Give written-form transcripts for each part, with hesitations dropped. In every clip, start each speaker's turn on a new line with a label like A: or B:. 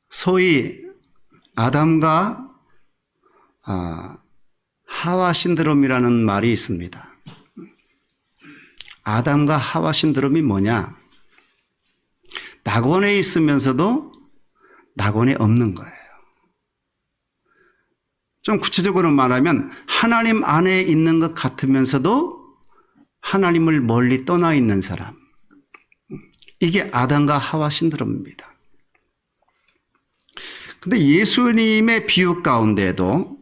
A: 소위 아담과 하와 신드롬이라는 말이 있습니다. 아담과 하와 신드롬이 뭐냐? 낙원에 있으면서도 낙원에 없는 거예요. 좀 구체적으로 말하면 하나님 안에 있는 것 같으면서도 하나님을 멀리 떠나 있는 사람. 이게 아담과 하와 신드롬입니다. 근데 예수님의 비유 가운데에도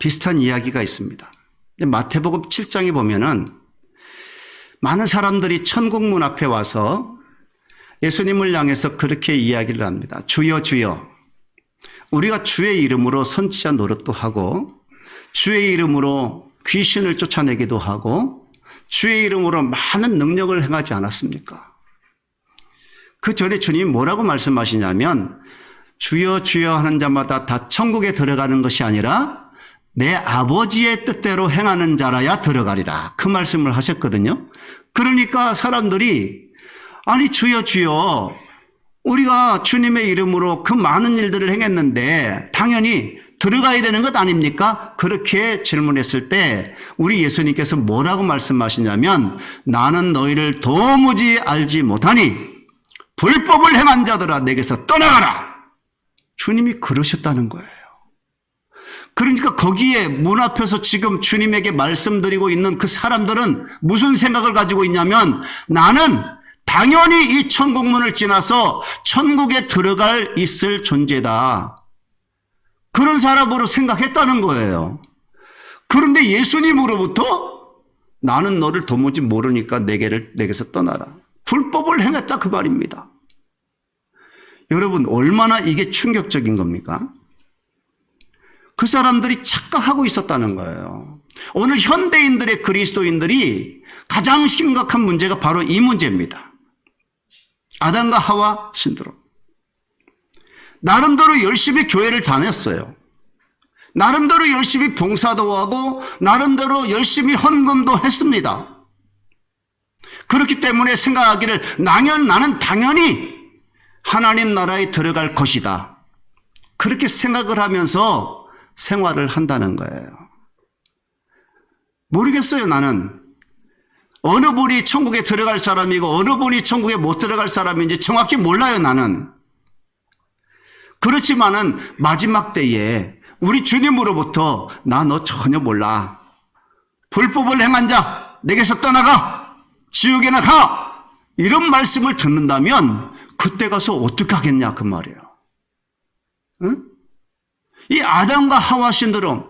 A: 비슷한 이야기가 있습니다. 마태복음 7장에 보면은 많은 사람들이 천국 문 앞에 와서 예수님을 향해서 그렇게 이야기를 합니다. 주여 주여, 우리가 주의 이름으로 선지자 노릇도 하고 주의 이름으로 귀신을 쫓아내기도 하고 주의 이름으로 많은 능력을 행하지 않았습니까? 그 전에 주님이 뭐라고 말씀하시냐면 주여 주여 하는 자마다 다 천국에 들어가는 것이 아니라 내 아버지의 뜻대로 행하는 자라야 들어가리라. 그 말씀을 하셨거든요. 그러니까 사람들이 아니 주여 주여, 우리가 주님의 이름으로 그 많은 일들을 행했는데 당연히 들어가야 되는 것 아닙니까? 그렇게 질문했을 때 우리 예수님께서 뭐라고 말씀하시냐면 나는 너희를 도무지 알지 못하니 불법을 행한 자들아 내게서 떠나가라. 주님이 그러셨다는 거예요. 그러니까 거기에 문 앞에서 지금 주님에게 말씀드리고 있는 그 사람들은 무슨 생각을 가지고 있냐면 나는 당연히 이 천국문을 지나서 천국에 들어갈 있을 존재다. 그런 사람으로 생각했다는 거예요. 그런데 예수님으로부터 나는 너를 도무지 모르니까 내게서 떠나라. 불법을 행했다 그 말입니다. 여러분 얼마나 이게 충격적인 겁니까? 그 사람들이 착각하고 있었다는 거예요. 오늘 현대인들의 그리스도인들이 가장 심각한 문제가 바로 이 문제입니다. 아담과 하와 신드롬. 나름대로 열심히 교회를 다녔어요. 나름대로 열심히 봉사도 하고 나름대로 열심히 헌금도 했습니다. 그렇기 때문에 생각하기를 나는 당연히 하나님 나라에 들어갈 것이다. 그렇게 생각을 하면서 생활을 한다는 거예요. 모르겠어요. 나는 어느 분이 천국에 들어갈 사람이고 어느 분이 천국에 못 들어갈 사람인지 정확히 몰라요. 나는. 그렇지만은 마지막 때에 우리 주님으로부터 나 너 전혀 몰라. 불법을 행한 자 내게서 떠나가. 지옥에나 가. 이런 말씀을 듣는다면 그때 가서 어떻게 하겠냐 그 말이에요. 응? 이 아담과 하와 신드롬,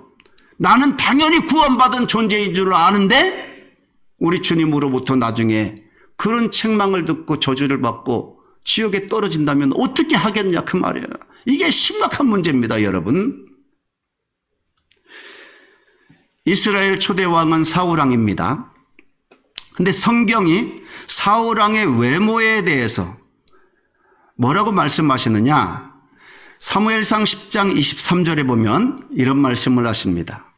A: 나는 당연히 구원받은 존재인 줄 아는데 우리 주님으로부터 나중에 그런 책망을 듣고 저주를 받고 지옥에 떨어진다면 어떻게 하겠냐 그 말이에요. 이게 심각한 문제입니다, 여러분. 이스라엘 초대 왕은 사울왕입니다. 근데 성경이 사울왕의 외모에 대해서 뭐라고 말씀하시느냐? 사무엘상 10장 23절에 보면 이런 말씀을 하십니다.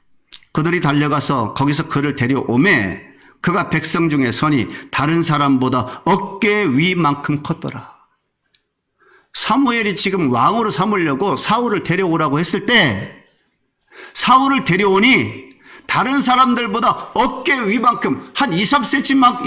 A: 그들이 달려가서 거기서 그를 데려오매 그가 백성 중에 선이 다른 사람보다 어깨 위만큼 컸더라. 사무엘이 지금 왕으로 삼으려고 사울을 데려오라고 했을 때 사울을 데려오니 다른 사람들보다 어깨 위만큼 한 2, 3cm,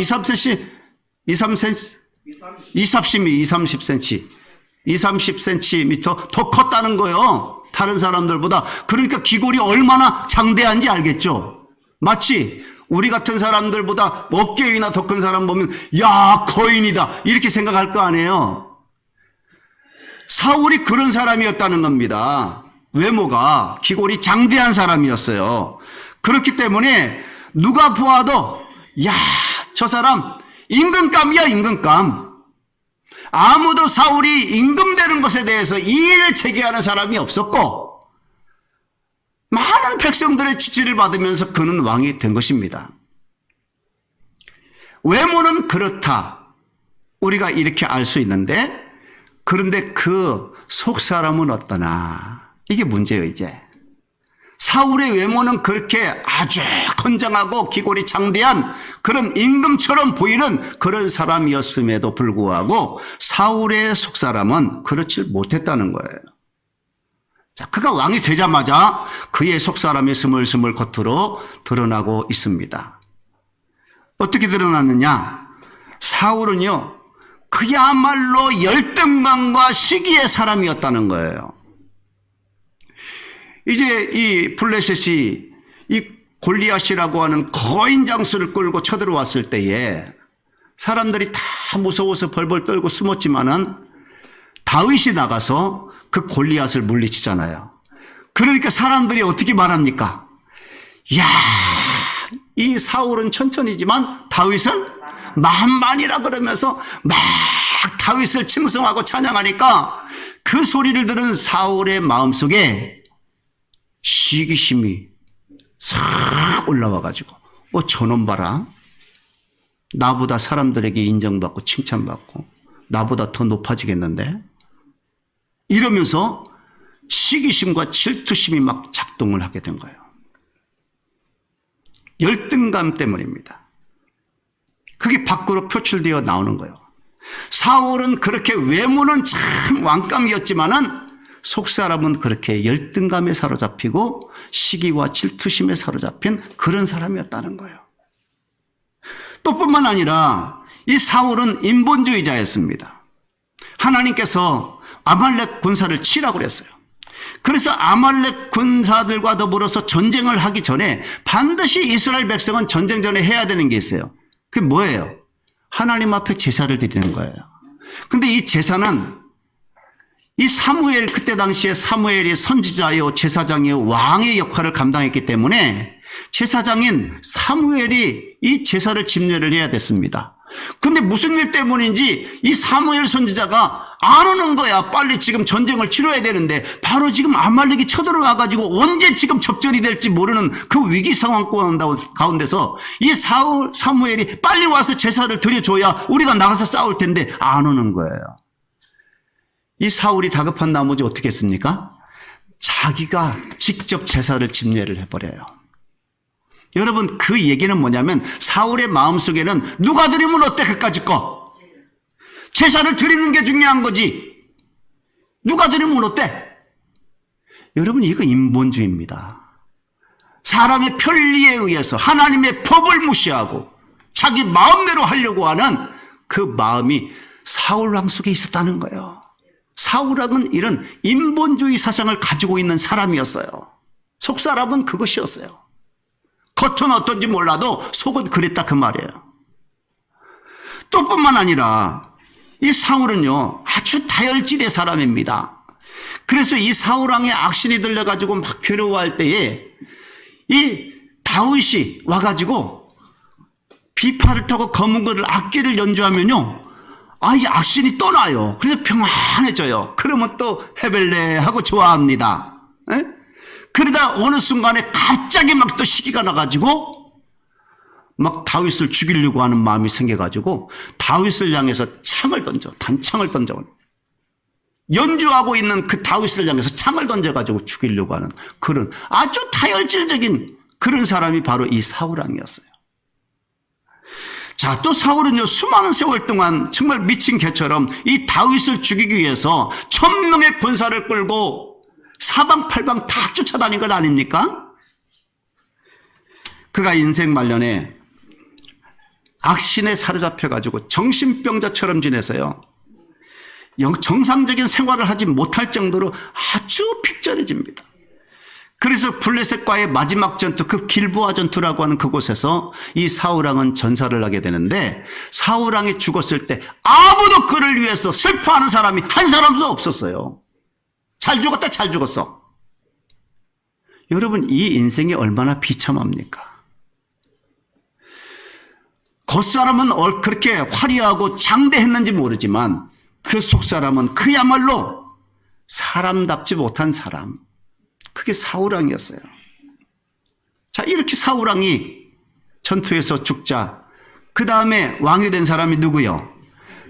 A: 30cm 더 컸다는 거예요. 다른 사람들보다. 그러니까 기골이 얼마나 장대한지 알겠죠? 마치 우리 같은 사람들보다 어깨 위나 더 큰 사람 보면 야 거인이다 이렇게 생각할 거 아니에요. 사울이 그런 사람이었다는 겁니다. 외모가 기골이 장대한 사람이었어요. 그렇기 때문에 누가 보아도 야 저 사람 임금감이야 임금감. 아무도 사울이 임금되는 것에 대해서 이의를 제기하는 사람이 없었고 많은 백성들의 지지를 받으면서 그는 왕이 된 것입니다. 외모는 그렇다. 우리가 이렇게 알 수 있는데 그런데 그 속사람은 어떠나 이게 문제예요. 이제 사울의 외모는 그렇게 아주 건장하고 기골이 장대한 그런 임금처럼 보이는 그런 사람이었음에도 불구하고 사울의 속사람은 그렇지 못했다는 거예요. 자, 그가 왕이 되자마자 그의 속사람이 스물스물 겉으로 드러나고 있습니다. 어떻게 드러났느냐? 사울은요, 그야말로 열등감과 시기의 사람이었다는 거예요. 이제 이 블레셋이 이 골리앗이라고 하는 거인 장수를 끌고 쳐들어왔을 때에 사람들이 다 무서워서 벌벌 떨고 숨었지만은 다윗이 나가서 그 골리앗을 물리치잖아요. 그러니까 사람들이 어떻게 말합니까? 야, 이 사울은 천천히지만 다윗은 만만이라 그러면서 막 다윗을 칭송하고 찬양하니까 그 소리를 들은 사울의 마음속에 시기심이 싹 올라와가지고 저놈 봐라, 나보다 사람들에게 인정받고 칭찬받고 나보다 더 높아지겠는데, 이러면서 시기심과 질투심이 막 작동을 하게 된 거예요. 열등감 때문입니다. 그게 밖으로 표출되어 나오는 거예요. 사울은 그렇게 외모는 참 왕감이었지만은 속사람은 그렇게 열등감에 사로잡히고 시기와 질투심에 사로잡힌 그런 사람이었다는 거예요. 또 뿐만 아니라 이 사울은 인본주의자였습니다. 하나님께서 아말렉 군사를 치라고 그랬어요. 그래서 아말렉 군사들과 더불어서 전쟁을 하기 전에 반드시 이스라엘 백성은 전쟁 전에 해야 되는 게 있어요. 그게 뭐예요? 하나님 앞에 제사를 드리는 거예요. 근데 이 제사는 이 사무엘, 그때 당시에 사무엘이 선지자요, 제사장이요, 왕의 역할을 감당했기 때문에 제사장인 사무엘이 이 제사를 집례를 해야 됐습니다. 근데 무슨 일 때문인지 이 사무엘 선지자가 안 오는 거야. 빨리 지금 전쟁을 치러야 되는데 바로 지금 아말렉이 쳐들어와 가지고 언제 지금 접전이 될지 모르는 그 위기 상황 가운데서 이 사무엘이 빨리 와서 제사를 드려줘야 우리가 나가서 싸울 텐데 안 오는 거예요. 이 사울이 다급한 나머지 어떻게 했습니까? 자기가 직접 제사를 집례를 해버려요. 여러분, 그 얘기는 뭐냐면 사울의 마음속에는 누가 드리면 어때? 그까짓 거. 제사를 드리는 게 중요한 거지. 누가 드리면 어때? 여러분, 이거 인본주의입니다. 사람의 편리에 의해서 하나님의 법을 무시하고 자기 마음대로 하려고 하는 그 마음이 사울왕 속에 있었다는 거예요. 사울왕은 이런 인본주의 사상을 가지고 있는 사람이었어요. 속사람은 그것이었어요. 겉은 어떤지 몰라도 속은 그랬다, 그 말이에요. 또 뿐만 아니라 이 사울은요, 아주 다혈질의 사람입니다. 그래서 이 사울왕의 악신이 들려가지고 막 괴로워할 때에 이 다윗이 와가지고 비파를 타고 검은 거를 악기를 연주하면요, 이 악신이 떠나요. 그래서 평안해져요. 그러면 또 헤벨레 하고 좋아합니다. 에? 그러다 어느 순간에 갑자기 막 또 시기가 나가지고 막 다윗을 죽이려고 하는 마음이 생겨가지고 다윗을 향해서 단창을 던져. 연주하고 있는 그 다윗을 향해서 창을 던져가지고 죽이려고 하는 그런 아주 다혈질적인 그런 사람이 바로 이 사울왕이었어요. 자, 또 사울은요, 수많은 세월 동안 정말 미친 개처럼 이 다윗을 죽이기 위해서 1000명의 군사를 끌고 사방팔방 다 쫓아다닌 것 아닙니까? 그가 인생 말년에 악신에 사로잡혀가지고 정신병자처럼 지내서요, 정상적인 생활을 하지 못할 정도로 아주 픽절해집니다. 그래서 블레셋과의 마지막 전투, 그 길보아 전투라고 하는 그곳에서 이 사울왕은 전사를 하게 되는데, 사울왕이 죽었을 때 아무도 그를 위해서 슬퍼하는 사람이 한 사람도 없었어요. 잘 죽었다, 잘 죽었어. 여러분, 이 인생이 얼마나 비참합니까? 겉사람은 그렇게 화려하고 장대했는지 모르지만 그 속사람은 그야말로 사람답지 못한 사람. 그게 사울왕이었어요. 자, 이렇게 사울왕이 전투에서 죽자 그 다음에 왕이 된 사람이 누구요?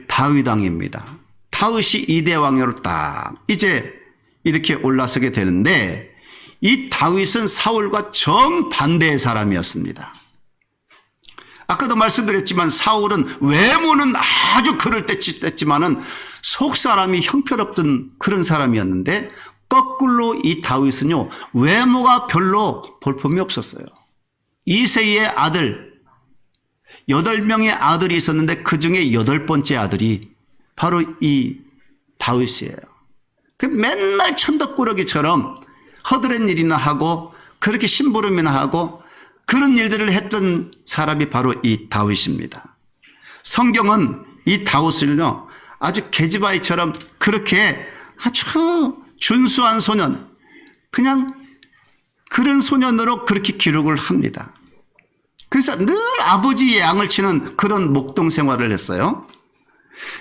A: 다윗왕입니다. 다윗이 2대 왕으로 딱 이제 이렇게 올라서게 되는데, 이 다윗은 사울과 정반대의 사람이었습니다. 아까도 말씀드렸지만 사울은 외모는 아주 그럴 듯했지만은 속 사람이 형편없던 그런 사람이었는데 거꾸로 이 다윗은요 외모가 별로 볼품이 없었어요. 이새의 아들 8명의 아들이 있었는데 그중에 8번째 아들이 바로 이 다윗이에요. 그 맨날 천덕꾸러기처럼 허드렛 일이나 하고 그렇게 심부름이나 하고 그런 일들을 했던 사람이 바로 이 다윗입니다. 성경은 이 다윗을요 아주 계집아이처럼 그렇게 아주 준수한 소년, 그냥 그런 소년으로 그렇게 기록을 합니다. 그래서 늘 아버지의 양을 치는 그런 목동 생활을 했어요.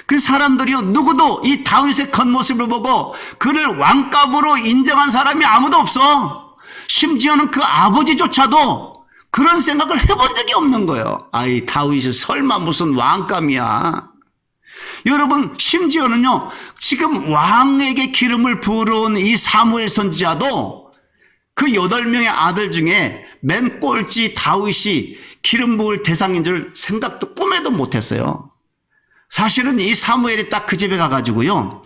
A: 그 사람들이요 누구도 이 다윗의 겉모습을 보고 그를 왕감으로 인정한 사람이 아무도 없어. 심지어는 그 아버지조차도 그런 생각을 해본 적이 없는 거예요. 아이 다윗이 설마 무슨 왕감이야. 여러분 심지어는요 지금 왕에게 기름을 부어온 이 사무엘 선지자도 그 8명의 아들 중에 맨 꼴찌 다윗이 기름 부을 대상인 줄 생각도 꿈에도 못했어요. 사실은 이 사무엘이 딱 그 집에 가가지고요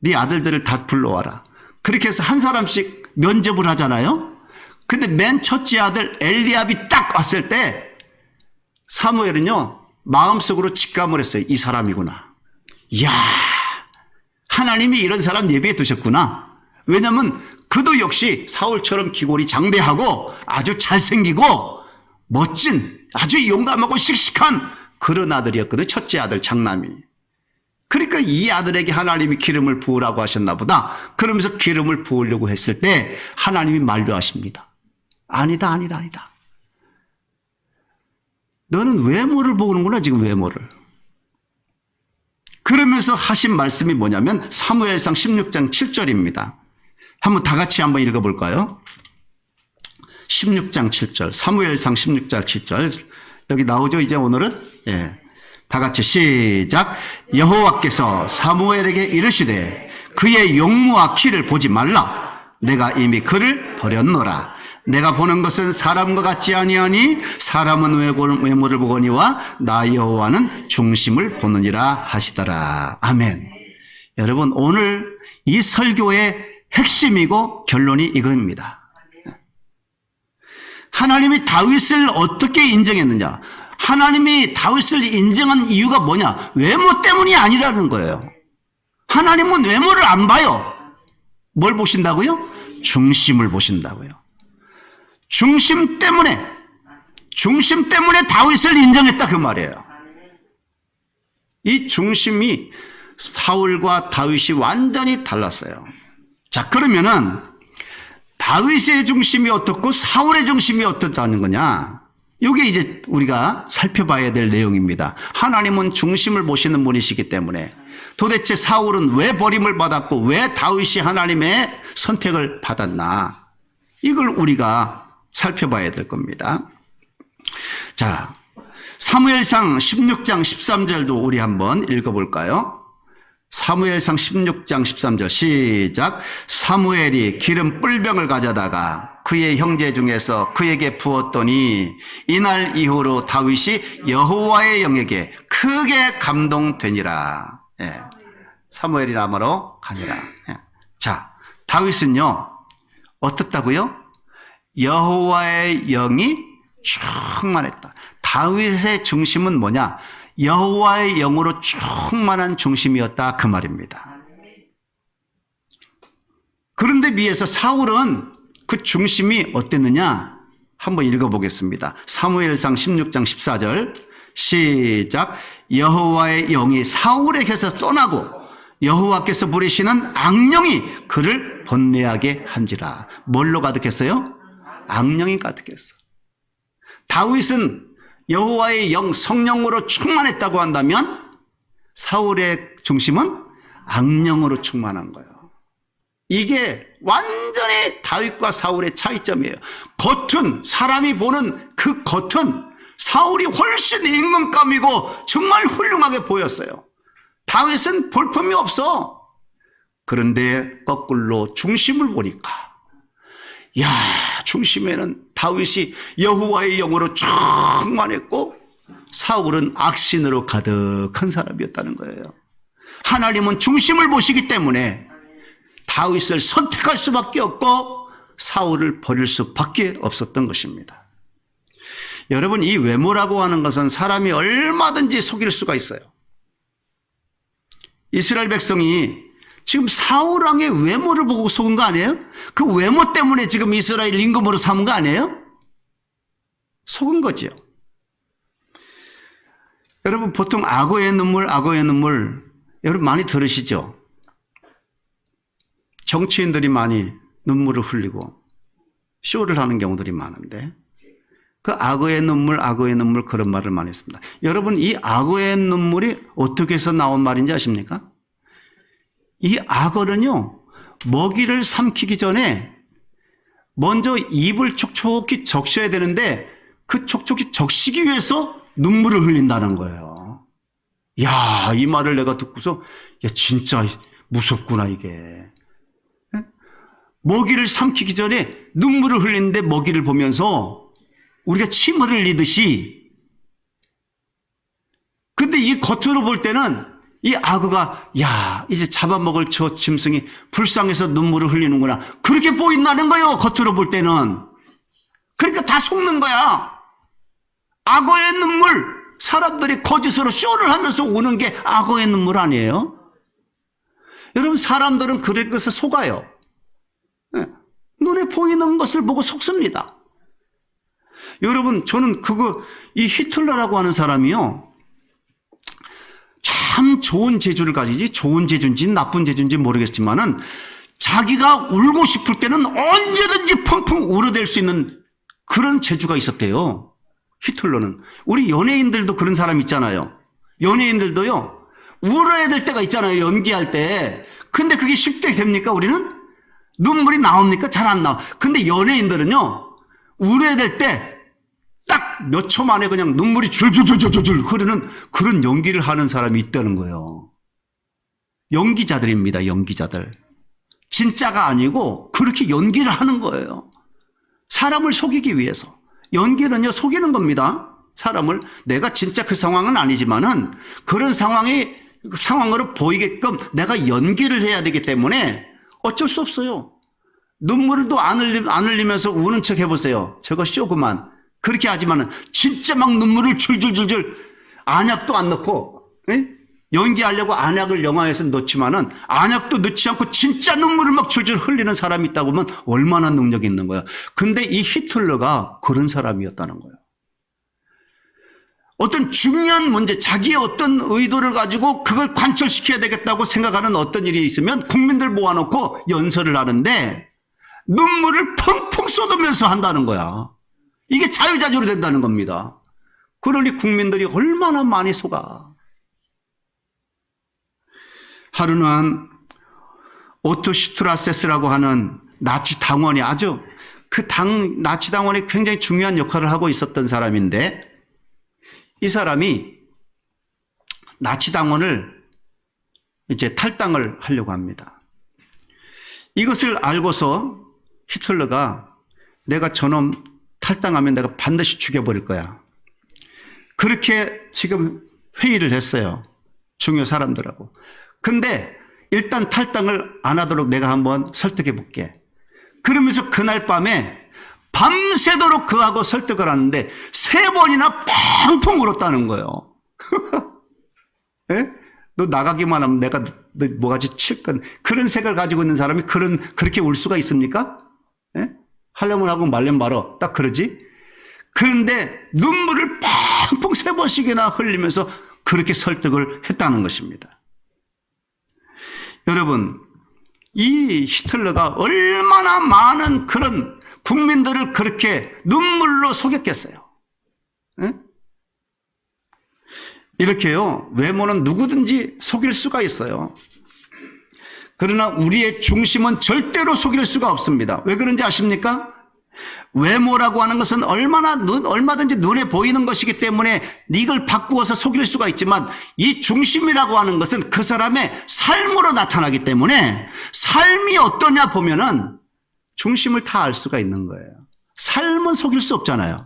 A: 네 아들들을 다 불러와라 그렇게 해서 한 사람씩 면접을 하잖아요. 근데 맨 첫째 아들 엘리압이 딱 왔을 때 사무엘은요 마음속으로 직감을 했어요. 이 사람이구나. 이야 하나님이 이런 사람 예비해 두셨구나. 왜냐하면 그도 역시 사울처럼 기골이 장대하고 아주 잘생기고 멋진 아주 용감하고 씩씩한 그런 아들이었거든요. 첫째 아들 장남이. 그러니까 이 아들에게 하나님이 기름을 부으라고 하셨나 보다. 그러면서 기름을 부으려고 했을 때 하나님이 만류하십니다. 아니다 아니다 아니다. 너는 외모를 보는구나 지금 외모를. 그러면서 하신 말씀이 뭐냐면 사무엘상 16장 7절입니다. 한번 다 같이 한번 읽어볼까요? 16장 7절 사무엘상 16장 7절 여기 나오죠 이제 오늘은? 예. 다 같이 시작. 여호와께서 사무엘에게 이르시되 그의 용무와 키를 보지 말라. 내가 이미 그를 버렸노라. 내가 보는 것은 사람과 같지 아니하니 사람은 외모를 보거니와 나 여호와는 중심을 보느니라 하시더라. 아멘. 여러분 오늘 이 설교의 핵심이고 결론이 이겁니다. 하나님이 다윗을 어떻게 인정했느냐? 하나님이 다윗을 인정한 이유가 뭐냐? 외모 때문이 아니라는 거예요. 하나님은 외모를 안 봐요. 뭘 보신다고요? 중심을 보신다고요. 중심 때문에 다윗을 인정했다 그 말이에요. 이 중심이 사울과 다윗이 완전히 달랐어요. 자 그러면은 다윗의 중심이 어떻고 사울의 중심이 어떻다는 거냐? 이게 이제 우리가 살펴봐야 될 내용입니다. 하나님은 중심을 보시는 분이시기 때문에 도대체 사울은 왜 버림을 받았고 왜 다윗이 하나님의 선택을 받았나? 이걸 우리가 살펴봐야 될 겁니다. 자, 사무엘상 16장 13절도 우리 한번 읽어볼까요? 사무엘상 16장 13절 시작. 사무엘이 기름 뿔병을 가져다가 그의 형제 중에서 그에게 부었더니 이날 이후로 다윗이 여호와의 영에게 크게 감동되니라. 예. 사무엘이 라마로 가니라. 예. 자, 다윗은요 어떻다고요? 여호와의 영이 충만했다. 다윗의 중심은 뭐냐? 여호와의 영으로 충만한 중심이었다 그 말입니다. 그런데 비해서 사울은 그 중심이 어땠느냐? 한번 읽어보겠습니다. 사무엘상 16장 14절 시작. 여호와의 영이 사울에게서 떠나고 여호와께서 부리시는 악령이 그를 번뇌하게 한지라. 뭘로 가득했어요? 악령이 가득했어. 다윗은 여호와의 영 성령으로 충만했다고 한다면 사울의 중심은 악령으로 충만한 거예요. 이게 완전히 다윗과 사울의 차이점이에요. 겉은 사람이 보는 그 겉은 사울이 훨씬 임금감이고 정말 훌륭하게 보였어요. 다윗은 볼품이 없어. 그런데 거꾸로 중심을 보니까 야 중심에는 다윗이 여호와의 영으로 충만했고 사울은 악신으로 가득한 사람이었다는 거예요. 하나님은 중심을 보시기 때문에 다윗을 선택할 수밖에 없고 사울을 버릴 수밖에 없었던 것입니다. 여러분, 이 외모라고 하는 것은 사람이 얼마든지 속일 수가 있어요. 이스라엘 백성이 지금 사울 왕의 외모를 보고 속은 거 아니에요? 그 외모 때문에 지금 이스라엘 임금으로 삼은 거 아니에요? 속은 거죠. 여러분, 보통 악어의 눈물, 여러분 많이 들으시죠? 정치인들이 많이 눈물을 흘리고 쇼를 하는 경우들이 많은데 그 악어의 눈물 그런 말을 많이 했습니다. 여러분, 이 악어의 눈물이 어떻게 해서 나온 말인지 아십니까? 이 악어는요, 먹이를 삼키기 전에 먼저 입을 촉촉히 적셔야 되는데 그 촉촉히 적시기 위해서 눈물을 흘린다는 거예요. 야, 이 말을 내가 듣고서 야, 진짜 무섭구나 이게. 먹이를 삼키기 전에 눈물을 흘리는데 먹이를 보면서 우리가 침을 흘리듯이, 근데 이 겉으로 볼 때는 이 악어가 야, 이제 잡아먹을 저 짐승이 불쌍해서 눈물을 흘리는구나, 그렇게 보인다는 거예요. 겉으로 볼 때는. 그러니까 다 속는 거야. 악어의 눈물, 사람들이 거짓으로 쇼를 하면서 우는 게 악어의 눈물 아니에요? 여러분, 사람들은 그래서 속아요. 눈에 보이는 것을 보고 속습니다. 여러분, 저는 이 히틀러라고 하는 사람이요, 참 좋은 재주를 가지지, 좋은 재주인지 나쁜 재주인지 모르겠지만은 자기가 울고 싶을 때는 언제든지 펑펑 울어댈 수 있는 그런 재주가 있었대요. 히틀러는. 우리 연예인들도 그런 사람 있잖아요. 연예인들도요, 울어야 될 때가 있잖아요, 연기할 때. 근데 그게 쉽게 됩니까, 우리는? 눈물이 나옵니까? 잘 안 나와. 근데 연예인들은요, 울어야 될 때 딱 몇 초 만에 그냥 눈물이 줄줄줄줄줄 흐르는 그런 연기를 하는 사람이 있다는 거예요. 연기자들입니다, 연기자들. 진짜가 아니고 그렇게 연기를 하는 거예요. 사람을 속이기 위해서. 연기는요, 속이는 겁니다. 사람을. 내가 진짜 그 상황은 아니지만은 그런 상황으로 보이게끔 내가 연기를 해야 되기 때문에 어쩔 수 없어요. 눈물도 안 흘리면서 우는 척 해보세요. 저거 쇼구만. 그렇게 하지만은 진짜 막 눈물을 줄줄줄줄, 안약도 안 넣고, 연기하려고 안약을 영화에서 넣지만은 안약도 넣지 않고 진짜 눈물을 막 줄줄 흘리는 사람이 있다고 하면 얼마나 능력이 있는 거야. 근데 이 히틀러가 그런 사람이었다는 거예요. 어떤 중요한 문제, 자기의 어떤 의도를 가지고 그걸 관철시켜야 되겠다고 생각하는 어떤 일이 있으면 국민들 모아놓고 연설을 하는데 눈물을 펑펑 쏟으면서 한다는 거야. 이게 자유자재로 된다는 겁니다. 그러니 국민들이 얼마나 많이 속아. 하루는 오토 슈트라세스라고 하는 나치 당원이 나치 당원이 굉장히 중요한 역할을 하고 있었던 사람인데, 이 사람이 나치 당원을 이제 탈당을 하려고 합니다. 이것을 알고서 히틀러가 내가 저놈 탈당하면 내가 반드시 죽여버릴 거야. 그렇게 지금 회의를 했어요. 중요 사람들하고. 근데 일단 탈당을 안 하도록 내가 한번 설득해 볼게. 그러면서 그날 밤에 밤새도록 그하고 설득을 하는데 3번이나 펑펑 울었다는 거예요. 예? 너 나가기만 하면 내가 너 뭐가지 칠 건. 그런 색을 가지고 있는 사람이 그렇게 울 수가 있습니까? 예? 하려면 하고 말려면 말어. 딱 그러지? 그런데 눈물을 펑펑 3번씩이나 흘리면서 그렇게 설득을 했다는 것입니다. 여러분, 이 히틀러가 얼마나 많은 그런 국민들을 그렇게 눈물로 속였겠어요. 예? 이렇게요, 외모는 누구든지 속일 수가 있어요. 그러나 우리의 중심은 절대로 속일 수가 없습니다. 왜 그런지 아십니까? 외모라고 하는 것은 얼마든지 눈에 보이는 것이기 때문에 이걸 바꾸어서 속일 수가 있지만, 이 중심이라고 하는 것은 그 사람의 삶으로 나타나기 때문에 삶이 어떠냐 보면은 중심을 다 알 수가 있는 거예요. 삶은 속일 수 없잖아요.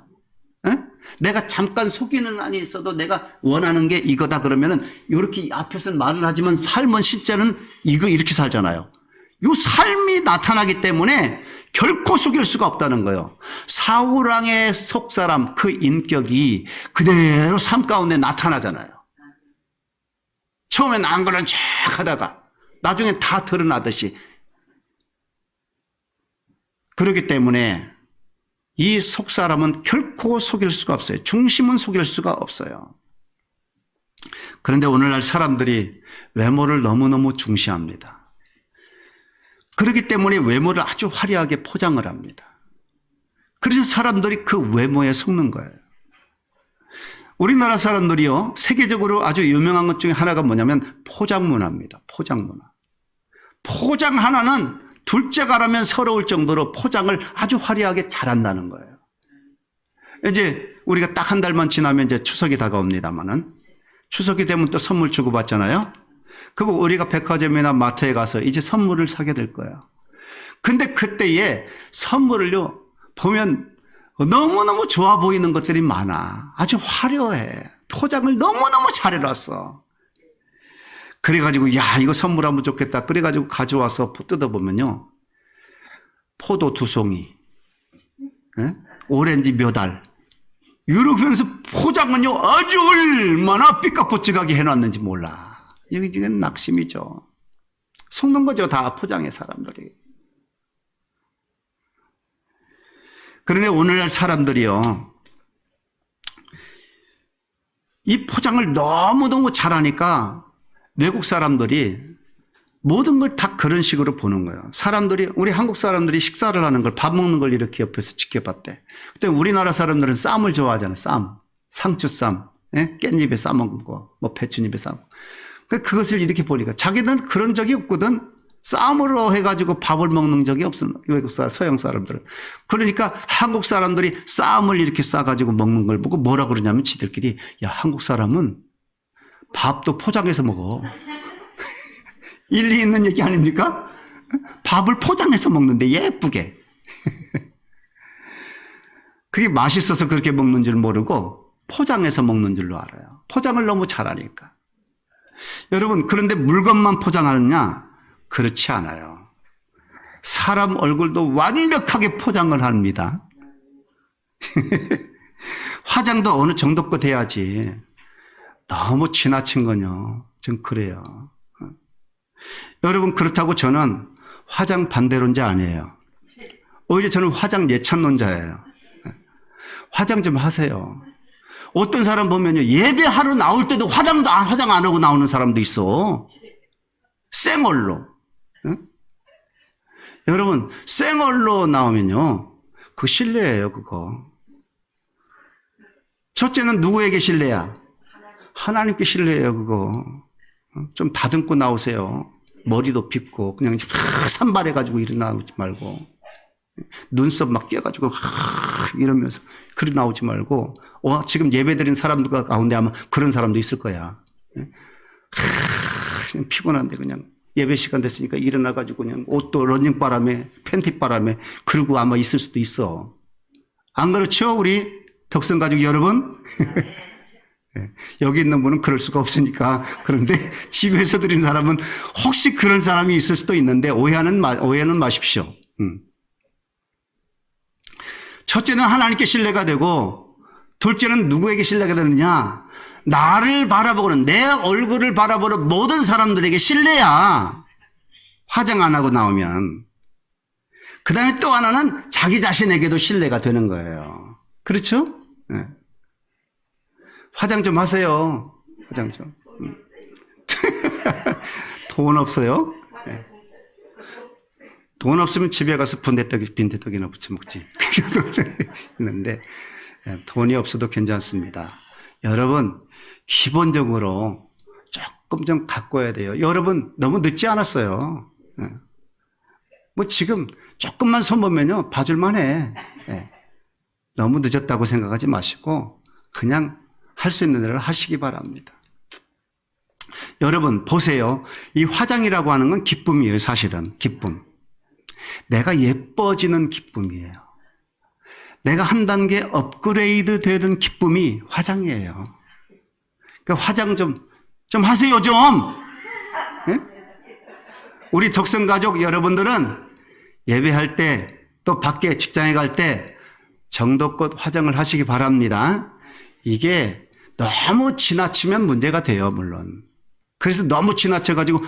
A: 에? 내가 잠깐 속이는 한이 있어도 내가 원하는 게 이거다 그러면은 이렇게 앞에서는 말을 하지만 삶은 실제는 이렇게 살잖아요. 이 삶이 나타나기 때문에 결코 속일 수가 없다는 거예요. 사울왕의 속사람 그 인격이 그대로 삶 가운데 나타나잖아요. 처음엔 안 그런 척 하다가 나중에 다 드러나듯이. 그렇기 때문에 이 속사람은 결코 속일 수가 없어요. 중심은 속일 수가 없어요. 그런데 오늘날 사람들이 외모를 너무너무 중시합니다. 그렇기 때문에 외모를 아주 화려하게 포장을 합니다. 그래서 사람들이 그 외모에 속는 거예요. 우리나라 사람들이요, 세계적으로 아주 유명한 것 중에 하나가 뭐냐면 포장문화입니다. 포장문화. 포장 하나는 둘째가라면 서러울 정도로 포장을 아주 화려하게 잘한다는 거예요. 이제 우리가 딱 한 달만 지나면 이제 추석이 다가옵니다만은 추석이 되면 또 선물 주고받잖아요. 그럼 우리가 백화점이나 마트에 가서 이제 선물을 사게 될 거예요. 근데 그때에 선물을요, 보면 너무너무 좋아 보이는 것들이 많아. 아주 화려해. 포장을 너무너무 잘해놨어. 그래가지고, 야, 이거 선물하면 좋겠다. 그래가지고 가져와서 뜯어보면요. 포도 2송이, 오렌지 몇 알. 이러면서 포장은요, 아주 얼마나 삐까뻔쩍하게 해놨는지 몰라. 여기 지금 낙심이죠. 속는 거죠, 다 포장의 사람들이. 그런데 오늘날 사람들이요, 이 포장을 너무너무 잘하니까 외국 사람들이 모든 걸 다 그런 식으로 보는 거예요. 사람들이, 우리 한국 사람들이 식사를 하는 걸, 밥 먹는 걸 이렇게 옆에서 지켜봤대. 그때 우리나라 사람들은 쌈을 좋아하잖아요. 쌈, 상추쌈, 깻잎에 싸먹는 거, 뭐 배추잎에 싸먹고. 그것을 이렇게 보니까 자기는 그런 적이 없거든. 쌈으로 해가지고 밥을 먹는 적이 없어. 외국 사람, 서양 사람들은. 그러니까 한국 사람들이 쌈을 이렇게 싸가지고 먹는 걸 보고 뭐라 그러냐면 지들끼리, 야, 한국 사람은 밥도 포장해서 먹어. 일리 있는 얘기 아닙니까? 밥을 포장해서 먹는데 예쁘게. 그게 맛있어서 그렇게 먹는 줄 모르고 포장해서 먹는 줄로 알아요. 포장을 너무 잘하니까. 여러분, 그런데 물건만 포장하느냐? 그렇지 않아요. 사람 얼굴도 완벽하게 포장을 합니다. 화장도 어느 정도껏 돼야지. 너무 지나친 거요. 전 그래요. 여러분, 그렇다고 저는 화장 반대론자 아니에요. 오히려 저는 화장 예찬론자예요. 화장 좀 하세요. 어떤 사람 보면요, 예배하러 나올 때도 화장 안 하고 나오는 사람도 있어. 생얼로. 응? 여러분, 생얼로 나오면요, 그거 실례예요, 그거. 첫째는 누구에게 실례야? 하나님께 실례예요, 그거. 좀 다듬고 나오세요. 머리도 빗고, 그냥 산발해가지고 일어나지 말고. 눈썹 막 껴가지고, 이러면서, 그리 나오지 말고, 지금 예배 드린 사람들 가운데 아마 그런 사람도 있을 거야. 그냥 피곤한데 그냥 예배 시간 됐으니까 일어나가지고 그냥 옷도 러닝바람에, 팬티바람에, 그러고 아마 있을 수도 있어. 안 그렇죠? 우리 덕성가족 여러분? 여기 있는 분은 그럴 수가 없으니까. 그런데 집에서 드린 사람은 혹시 그런 사람이 있을 수도 있는데 오해는 마십시오. 첫째는 하나님께 신뢰가 되고, 둘째는 누구에게 신뢰가 되느냐? 나를 바라보고는, 내 얼굴을 바라보는 모든 사람들에게 신뢰야. 화장 안 하고 나오면. 그 다음에 또 하나는 자기 자신에게도 신뢰가 되는 거예요. 그렇죠? 네. 화장 좀 하세요. 화장 좀. 돈 없어요? 네. 돈 없으면 집에 가서 빈대떡이나 부쳐 먹지. 있는데, 돈이 없어도 괜찮습니다. 여러분, 기본적으로 조금 좀 가꿔야 돼요. 여러분, 너무 늦지 않았어요. 뭐 지금 조금만 손보면요, 봐줄만 해. 너무 늦었다고 생각하지 마시고, 그냥 할 수 있는 대로 하시기 바랍니다. 여러분, 보세요. 이 화장이라고 하는 건 기쁨이에요, 사실은. 기쁨. 내가 예뻐지는 기쁨이에요. 내가 한 단계 업그레이드 되던 기쁨이 화장이에요. 그러니까 화장 좀 하세요, 좀. 네? 우리 독성가족 여러분들은 예배할 때 또 밖에 직장에 갈 때 정도껏 화장을 하시기 바랍니다. 이게 너무 지나치면 문제가 돼요, 물론. 그래서 너무 지나쳐가지고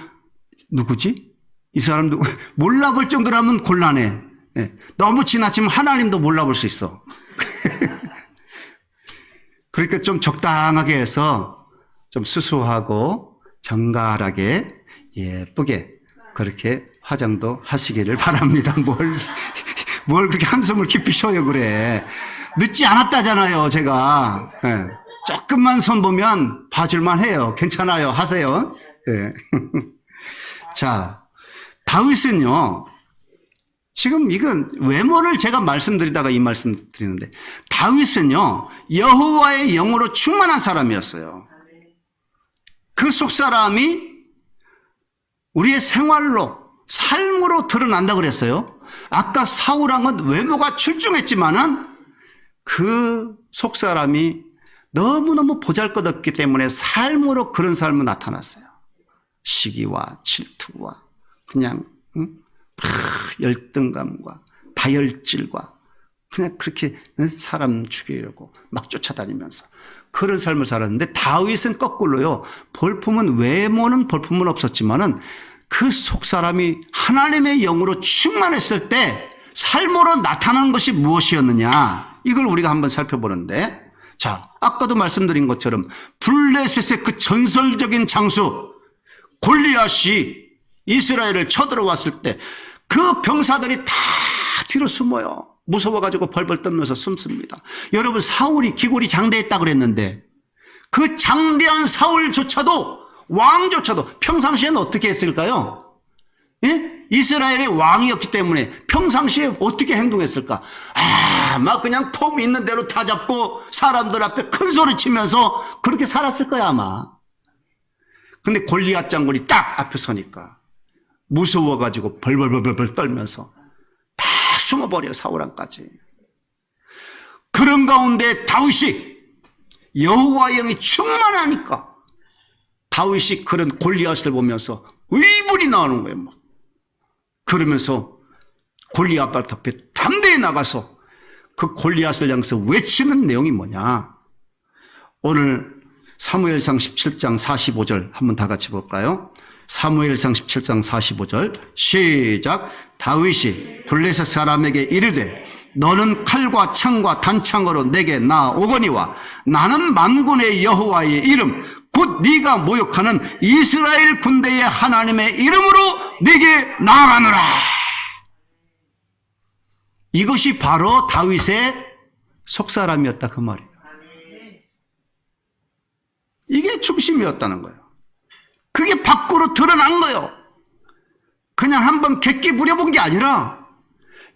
A: 누구지? 이 사람 누구? 몰라볼 정도로 하면 곤란해. 네. 너무 지나치면 하나님도 몰라볼 수 있어. 그러니까 좀 적당하게 해서 좀 수수하고 정갈하게 예쁘게 그렇게 화장도 하시기를 바랍니다. 뭘 그렇게 한숨을 깊이 쉬어요, 그래. 늦지 않았다잖아요, 제가. 네. 조금만 손 보면 봐줄만 해요. 괜찮아요. 하세요. 네. 자, 다윗은요, 지금 이건 외모를 제가 말씀드리다가 이 말씀 드리는데, 다윗은요, 여호와의 영으로 충만한 사람이었어요. 그 속사람이 우리의 생활로, 삶으로 드러난다 그랬어요. 아까 사울왕은 외모가 출중했지만은 그 속사람이 너무너무 보잘것없기 때문에 삶으로 그런 삶은 나타났어요. 시기와 질투와 그냥 열등감과 다혈질과 그냥 그렇게 사람 죽이려고 막 쫓아다니면서 그런 삶을 살았는데, 다윗은 거꾸로요. 외모는 볼품은 없었지만은 그 속사람이 하나님의 영으로 충만했을 때 삶으로 나타난 것이 무엇이었느냐, 이걸 우리가 한번 살펴보는데, 자, 아까도 말씀드린 것처럼 블레셋의 그 전설적인 장수 골리앗이 이스라엘을 쳐들어왔을 때 그 병사들이 다 뒤로 숨어요. 무서워가지고 벌벌 떨면서 숨습니다. 여러분, 사울이 기골이 장대했다 그랬는데 그 장대한 사울조차도, 왕조차도 평상시에는 어떻게 했을까요? 예? 이스라엘의 왕이었기 때문에 평상시에 어떻게 행동했을까? 막 그냥 폼 있는 대로 다 잡고 사람들 앞에 큰 소리 치면서 그렇게 살았을 거야, 아마. 근데 골리앗 장군이 딱 앞에 서니까 무서워가지고 벌벌벌벌 떨면서 다 숨어버려, 사울왕까지. 그런 가운데 다윗이 여호와의 영이 충만하니까 다윗이 그런 골리앗을 보면서 의불이 나오는 거예요, 막. 그러면서 골리앗 앞에 담대히 나가서 그 골리앗을 향해서 외치는 내용이 뭐냐? 오늘 사무엘상 17장 45절 한번 다 같이 볼까요? 사무엘상 17장 45절 시작. 다윗이 블레셋 사람에게 이르되 너는 칼과 창과 단창으로 내게 나오거니와 나는 만군의 여호와의 이름 곧 네가 모욕하는 이스라엘 군대의 하나님의 이름으로 네게 나아가노라. 이것이 바로 다윗의 속사람이었다, 그 말이에요. 이게 중심이었다는 거예요. 그게 밖으로 드러난 거예요. 그냥 한번 객기 부려본 게 아니라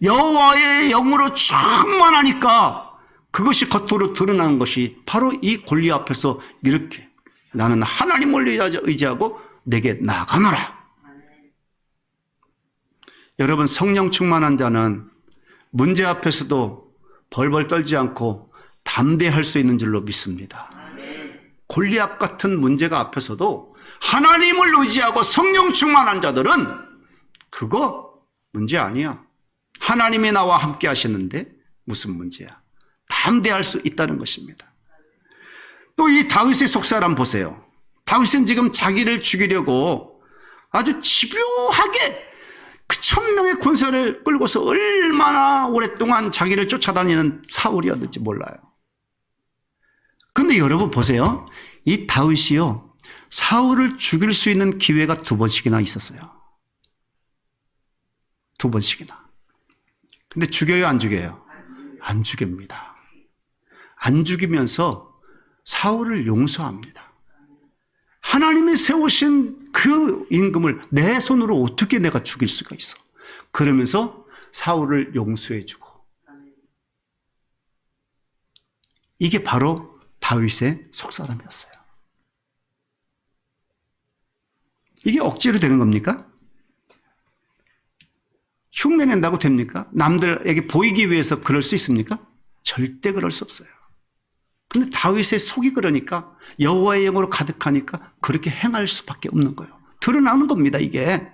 A: 여호와의 영으로 충만하니까 그것이 겉으로 드러난 것이 바로 이 골리앗 앞에서 이렇게 나는 하나님을 의지하고 내게 나아가노라. 여러분, 성령 충만한 자는 문제 앞에서도 벌벌 떨지 않고 담대할 수 있는 줄로 믿습니다. 골리앗 같은 문제가 앞에서도 하나님을 의지하고 성령 충만한 자들은 그거 문제 아니야. 하나님이 나와 함께 하시는데 무슨 문제야. 담대할 수 있다는 것입니다. 또 이 다윗의 속사람 보세요. 다윗은 지금 자기를 죽이려고 아주 집요하게 그 1000명의 군사를 끌고서 얼마나 오랫동안 자기를 쫓아다니는 사울이었는지 몰라요. 근데 여러분 보세요. 이 다윗이요, 사울을 죽일 수 있는 기회가 2번씩이나 있었어요. 2번씩이나. 근데 죽여요, 안 죽여요? 안 죽입니다. 안 죽이면서 사울을 용서합니다. 하나님이 세우신 그 임금을 내 손으로 어떻게 내가 죽일 수가 있어? 그러면서 사울을 용서해주고. 이게 바로 다윗의 속사람이었어요. 이게 억지로 되는 겁니까? 흉내낸다고 됩니까? 남들에게 보이기 위해서 그럴 수 있습니까? 절대 그럴 수 없어요. 근데 다윗의 속이 그러니까 여호와의 영으로 가득하니까 그렇게 행할 수밖에 없는 거예요. 드러나는 겁니다, 이게.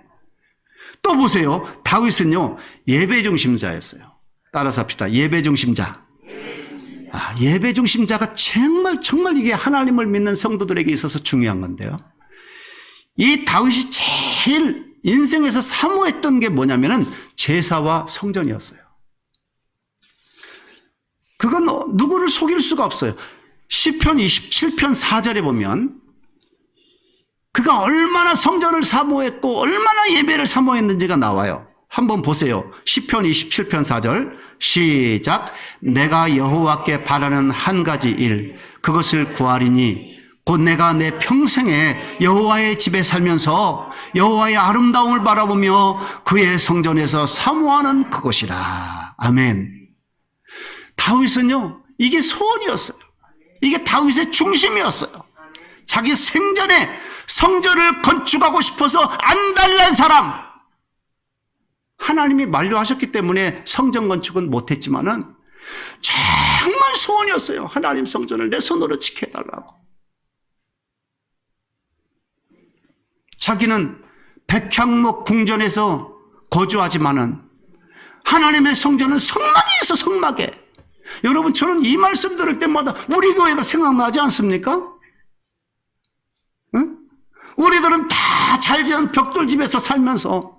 A: 또 보세요. 다윗은요, 예배 중심자였어요. 따라서 합시다. 예배 중심자. 예배 중심자가 정말 이게 하나님을 믿는 성도들에게 있어서 중요한 건데요. 이 다윗이 제일 인생에서 사모했던 게 뭐냐면은 제사와 성전이었어요. 그건 누구를 속일 수가 없어요. 시편 27편 4절에 보면 그가 얼마나 성전을 사모했고 얼마나 예배를 사모했는지가 나와요. 한번 보세요. 시편 27편 4절 시작. 내가 여호와께 바라는 한 가지 일 그것을 구하리니 곧 내가 내 평생에 여호와의 집에 살면서 여호와의 아름다움을 바라보며 그의 성전에서 사모하는 그것이라. 아멘. 다윗은요, 이게 소원이었어요. 이게 다윗의 중심이었어요. 자기 생전에 성전을 건축하고 싶어서 안달난 사람. 하나님이 만류하셨기 때문에 성전 건축은 못했지만은 정말 소원이었어요. 하나님 성전을 내 손으로 지켜달라고. 자기는 백향목 궁전에서 거주하지만은 하나님의 성전은 성막에 있어, 성막에. 여러분, 저는 이 말씀 들을 때마다 우리 교회가 생각나지 않습니까? 응? 우리들은 다 잘 지은 벽돌집에서 살면서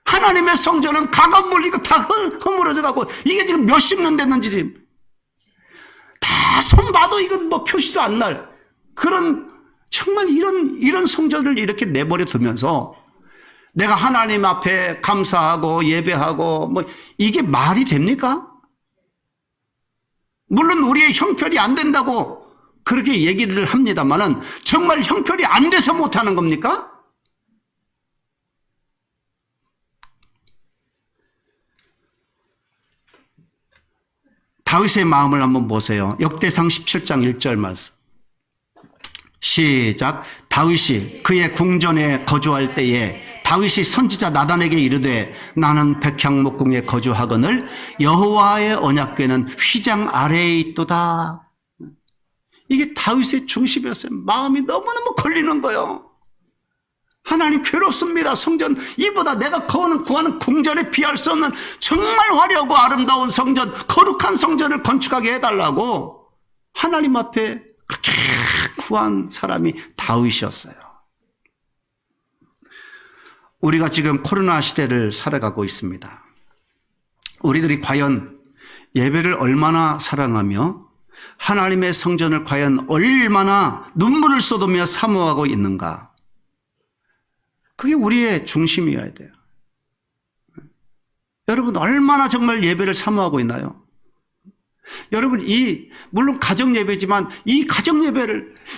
A: 하나님의 성전은 가감 물리고 다 허물어져 가고 이게 지금 몇십 년 됐는지 지금 다 손 봐도 이건 뭐 표시도 안 날 그런 정말 이런 성전을 이렇게 내버려 두면서 내가 하나님 앞에 감사하고 예배하고 뭐 이게 말이 됩니까? 물론 우리의 형편이 안 된다고 그렇게 얘기를 합니다만은 정말 형편이 안 돼서 못하는 겁니까? 다윗의 마음을 한번 보세요. 역대상 17장 1절 말씀. 시작. 다윗이 그의 궁전에 거주할 때에 다윗이 선지자 나단에게 이르되 나는 백향목궁에 거주하거늘 여호와의 언약궤는 휘장 아래에 있도다. 이게 다윗의 중심이었어요. 마음이 너무너무 걸리는 거예요. 하나님 괴롭습니다. 성전 이보다 내가 구하는 궁전에 비할 수 없는 정말 화려하고 아름다운 성전, 거룩한 성전을 건축하게 해달라고 하나님 앞에 그렇게 구한 사람이 다윗이었어요. 우리가 지금 코로나 시대를 살아가고 있습니다. 우리들이 과연 예배를 얼마나 사랑하며 하나님의 성전을 과연 얼마나 눈물을 쏟으며 사모하고 있는가. 그게 우리의 중심이어야 돼요. 여러분 얼마나 정말 예배를 사모하고 있나요? 여러분 물론 가정 예배지만 이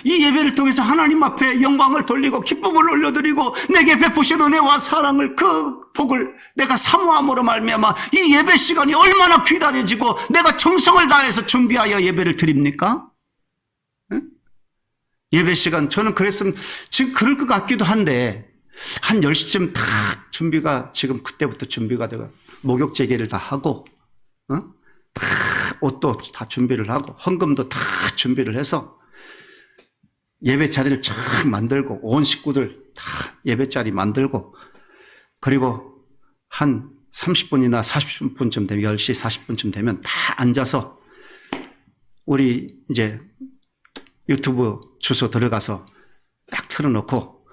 A: 예배를 통해서 하나님 앞에 영광을 돌리고 기쁨을 올려드리고 내게 베푸신 은혜와 사랑을 그 복을 내가 사모함으로 말미암아 이 예배 시간이 얼마나 귀단해지고 내가 정성을 다해서 준비하여 예배를 드립니까? 예배 시간 저는 그랬으면 지금 그럴 것 같기도 한데 한 10시쯤 다 준비가 지금 그때부터 준비가 되고 목욕 재개를 다 하고 다 옷도 다 준비를 하고 헌금도 다 준비를 해서 예배 자리를 쫙 만들고 온 식구들 다 예배 자리 만들고 그리고 한 30분이나 40분쯤 되면 10시 40분쯤 되면 다 앉아서 우리 이제 유튜브 주소 들어가서 딱 틀어놓고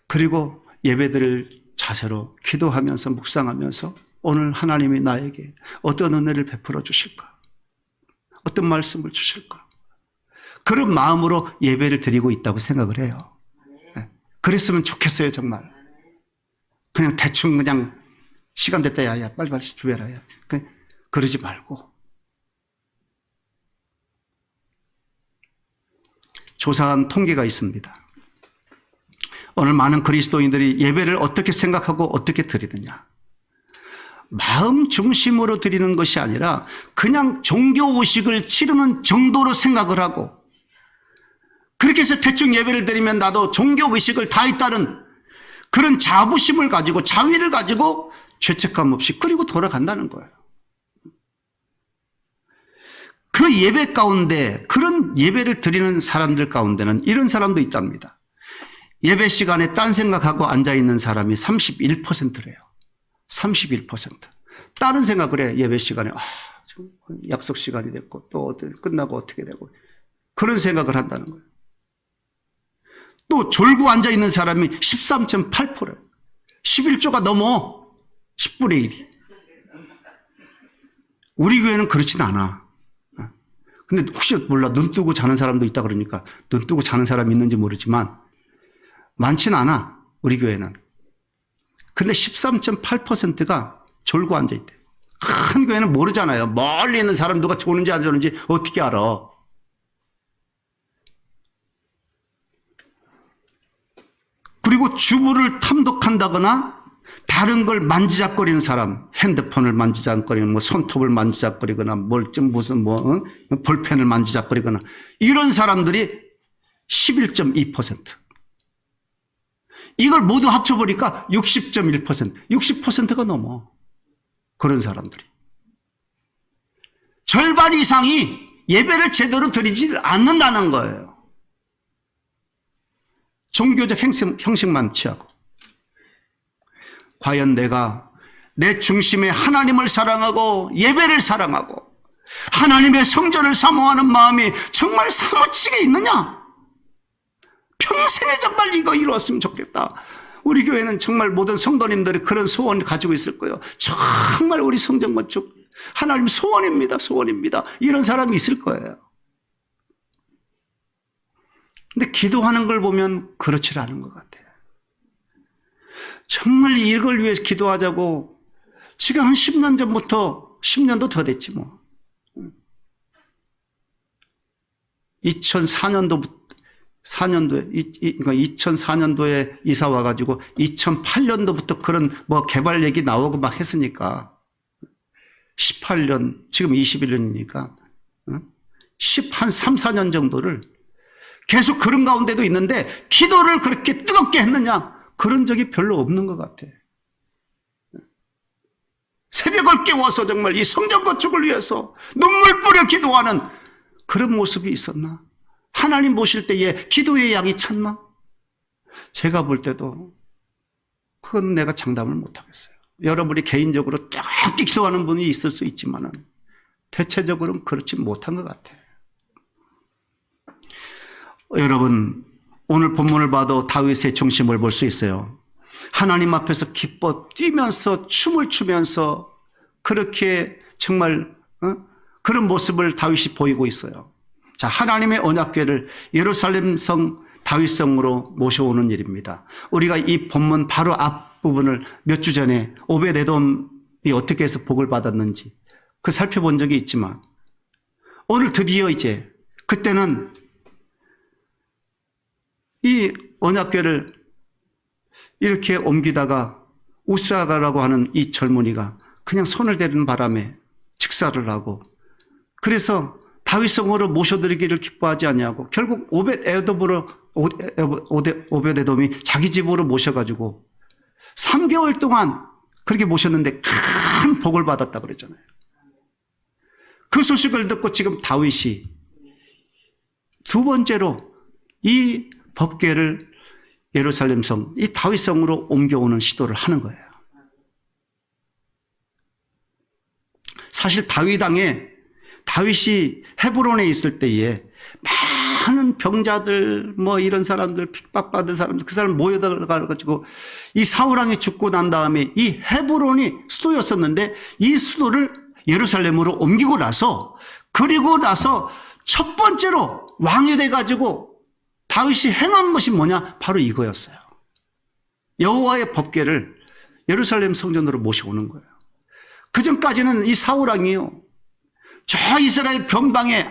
A: 그리고 예배드릴 자세로 기도하면서 묵상하면서 오늘 하나님이 나에게 어떤 은혜를 베풀어 주실까? 어떤 말씀을 주실까? 그런 마음으로 예배를 드리고 있다고 생각을 해요. 그랬으면 좋겠어요, 정말. 그냥 대충 그냥 시간 됐다, 야, 빨리빨리 주해라, 야. 그러지 말고. 조사한 통계가 있습니다. 오늘 많은 그리스도인들이 예배를 어떻게 생각하고 어떻게 드리느냐. 마음 중심으로 드리는 것이 아니라 그냥 종교의식을 치르는 정도로 생각을 하고 그렇게 해서 대충 예배를 드리면 나도 종교의식을 다 있다는 그런 자부심을 가지고 자위를 가지고 죄책감 없이 그리고 돌아간다는 거예요. 그 예배 가운데 그런 예배를 드리는 사람들 가운데는 이런 사람도 있답니다. 예배 시간에 딴 생각하고 앉아있는 사람이 31%래요. 31%. 다른 생각을 해. 예배 시간에 지금 약속 시간이 됐고 또 끝나고 어떻게 되고 그런 생각을 한다는 거예요. 또 졸고 앉아있는 사람이 13.8%예요. 11조가 넘어 10분의 1이. 우리 교회는 그렇진 않아. 근데 혹시 몰라 눈 뜨고 자는 사람도 있다 그러니까 눈 뜨고 자는 사람이 있는지 모르지만 많진 않아 우리 교회는. 근데 13.8%가 졸고 앉아있대. 큰 교회는 모르잖아요. 멀리 있는 사람 누가 조는지 안 조는지 어떻게 알아. 그리고 주부를 탐독한다거나 다른 걸 만지작거리는 사람, 핸드폰을 만지작거리는 뭐 손톱을 만지작거리거나 무슨 볼펜을 만지작거리거나 이런 사람들이 11.2%. 이걸 모두 합쳐보니까 60.1%, 60%가 넘어. 그런 사람들이. 절반 이상이 예배를 제대로 드리지 않는다는 거예요. 종교적 형식만 취하고. 과연 내가 내 중심에 하나님을 사랑하고 예배를 사랑하고 하나님의 성전을 사모하는 마음이 정말 사무치게 있느냐? 평생에 정말 이거 이루었으면 좋겠다. 우리 교회는 정말 모든 성도님들이 그런 소원을 가지고 있을 거예요. 정말 우리 성전 건축 하나님 소원입니다. 소원입니다. 이런 사람이 있을 거예요. 근데 기도하는 걸 보면 그렇지 않은 것 같아요. 정말 이걸 위해서 기도하자고 지금 한 10년 전부터 10년도 더 됐지 뭐. 2004년도에 이사 와가지고 2008년도부터 그런 뭐 개발 얘기 나오고 막 했으니까 18년, 지금 21년이니까 3, 4년 정도를 계속 그런 가운데도 있는데 기도를 그렇게 뜨겁게 했느냐? 그런 적이 별로 없는 것 같아. 새벽을 깨워서 정말 이 성전 건축을 위해서 눈물 뿌려 기도하는 그런 모습이 있었나? 하나님 보실 때에 기도의 양이 찼나? 제가 볼 때도 그건 내가 장담을 못하겠어요. 여러분이 개인적으로 뜨겁게 기도하는 분이 있을 수 있지만 대체적으로는 그렇지 못한 것 같아요. 여러분 오늘 본문을 봐도 다윗의 중심을 볼 수 있어요. 하나님 앞에서 기뻐 뛰면서 춤을 추면서 그렇게 정말 그런 모습을 다윗이 보이고 있어요. 자, 하나님의 언약궤를 예루살렘 성 다윗성으로 모셔오는 일입니다. 우리가 이 본문 바로 앞부분을 몇 주 전에 오벳에돔이 어떻게 해서 복을 받았는지 그 살펴본 적이 있지만 오늘 드디어 이제 그때는 이 언약궤를 이렇게 옮기다가 우스라가라고 하는 이 젊은이가 그냥 손을 대는 바람에 직사를 하고 그래서 다윗성으로 모셔드리기를 기뻐하지 아니하고 결국 오벳에돔이 자기 집으로 모셔가지고 3개월 동안 그렇게 모셨는데 큰 복을 받았다 그랬잖아요. 그 소식을 듣고 지금 다윗이 두 번째로 이 법궤를 예루살렘 성, 이 다윗성으로 옮겨오는 시도를 하는 거예요. 사실 다윗이 헤브론에 있을 때에 많은 병자들 뭐 이런 사람들 핍박받은 사람들 그 사람 모여들어가지고 이 사울왕이 죽고 난 다음에 이 헤브론이 수도였었는데 이 수도를 예루살렘으로 옮기고 나서 그리고 나서 첫 번째로 왕이 돼가지고 다윗이 행한 것이 뭐냐? 바로 이거였어요. 여호와의 법궤를 예루살렘 성전으로 모셔오는 거예요. 그전까지는 이 사울왕이요. 저 이스라엘 변방에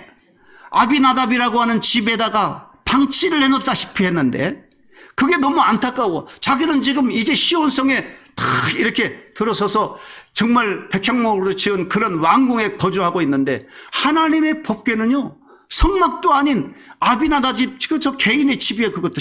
A: 아비나답이라고 하는 집에다가 방치를 해놓다시피 했는데 그게 너무 안타까워. 자기는 지금 이제 시온성에 다 이렇게 들어서서 정말 백향목으로 지은 그런 왕궁에 거주하고 있는데 하나님의 법궤는요. 성막도 아닌 아비나답 집, 저 개인의 집이에요. 그것도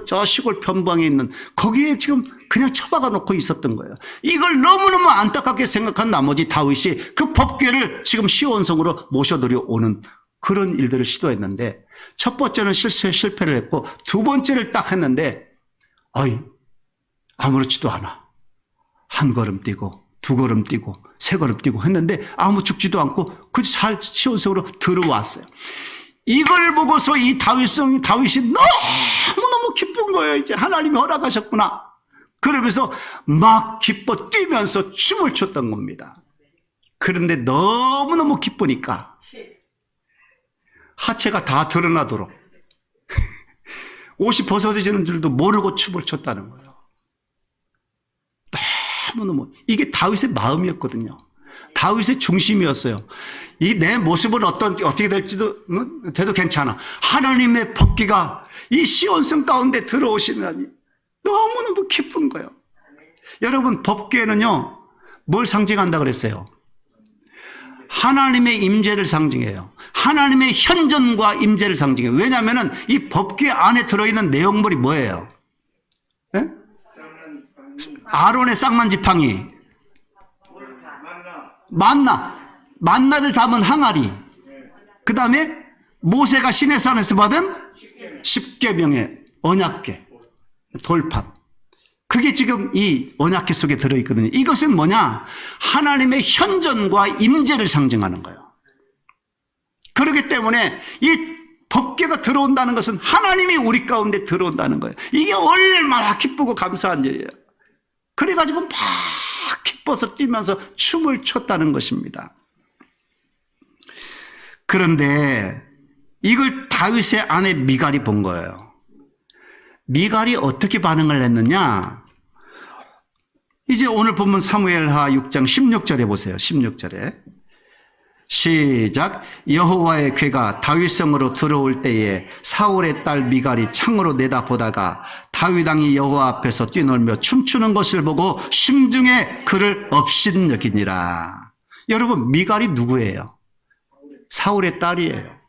A: 저 시골 변방에 있는 거기에 지금 그냥 처박아 놓고 있었던 거예요. 이걸 너무너무 안타깝게 생각한 나머지 다윗이 그 법궤를 지금 시온성으로 모셔들여 오는 그런 일들을 시도했는데 첫 번째는 실패를 했고 두 번째를 딱 했는데 아무렇지도 않아. 한 걸음 뛰고 두 걸음 뛰고 세 걸음 뛰고 했는데 아무 죽지도 않고 그 잘 시온성으로 들어왔어요. 이걸 보고서 이 다윗이 너무너무 기쁜 거예요. 이제 하나님이 허락하셨구나. 그러면서 막 기뻐 뛰면서 춤을 췄던 겁니다. 그런데 너무너무 기쁘니까 하체가 다 드러나도록 옷이 벗어지는 줄도 모르고 춤을 췄다는 거예요. 너무너무 이게 다윗의 마음이었거든요. 다윗의 중심이었어요. 이 내 모습은 어떻게 될지도 돼도 괜찮아. 하나님의 법궤가 이 시온성 가운데 들어오시다니 너무너무 기쁜 거예요. 여러분, 법궤는요 뭘 상징한다 그랬어요? 하나님의 임재를 상징해요. 하나님의 현존과 임재를 상징해요. 왜냐하면 이 법궤 안에 들어있는 내용물이 뭐예요? 네? 아론의 쌍난 지팡이, 만나를 담은 항아리, 그 다음에 모세가 시내산에서 받은 10계명의 언약궤, 돌판. 그게 지금 이 언약궤 속에 들어있거든요. 이것은 뭐냐? 하나님의 현존과 임재를 상징하는 거예요. 그렇기 때문에 이 법궤가 들어온다는 것은 하나님이 우리 가운데 들어온다는 거예요. 이게 얼마나 기쁘고 감사한 일이에요. 그래가지고 막 기뻐서 뛰면서 춤을 췄다는 것입니다. 그런데 이걸 다윗의 아내 미갈이 본 거예요. 미갈이 어떻게 반응을 했느냐? 이제 오늘 본문 사무엘하 6장 16절에 보세요. 16절에 시작. 여호와의 궤가 다윗성으로 들어올 때에 사울의 딸 미갈이 창으로 내다보다가 다윗 왕이 여호와 앞에서 뛰놀며 춤추는 것을 보고 심중에 그를 업신여기니라. 여러분, 미갈이 누구예요? 사울의 딸이에요.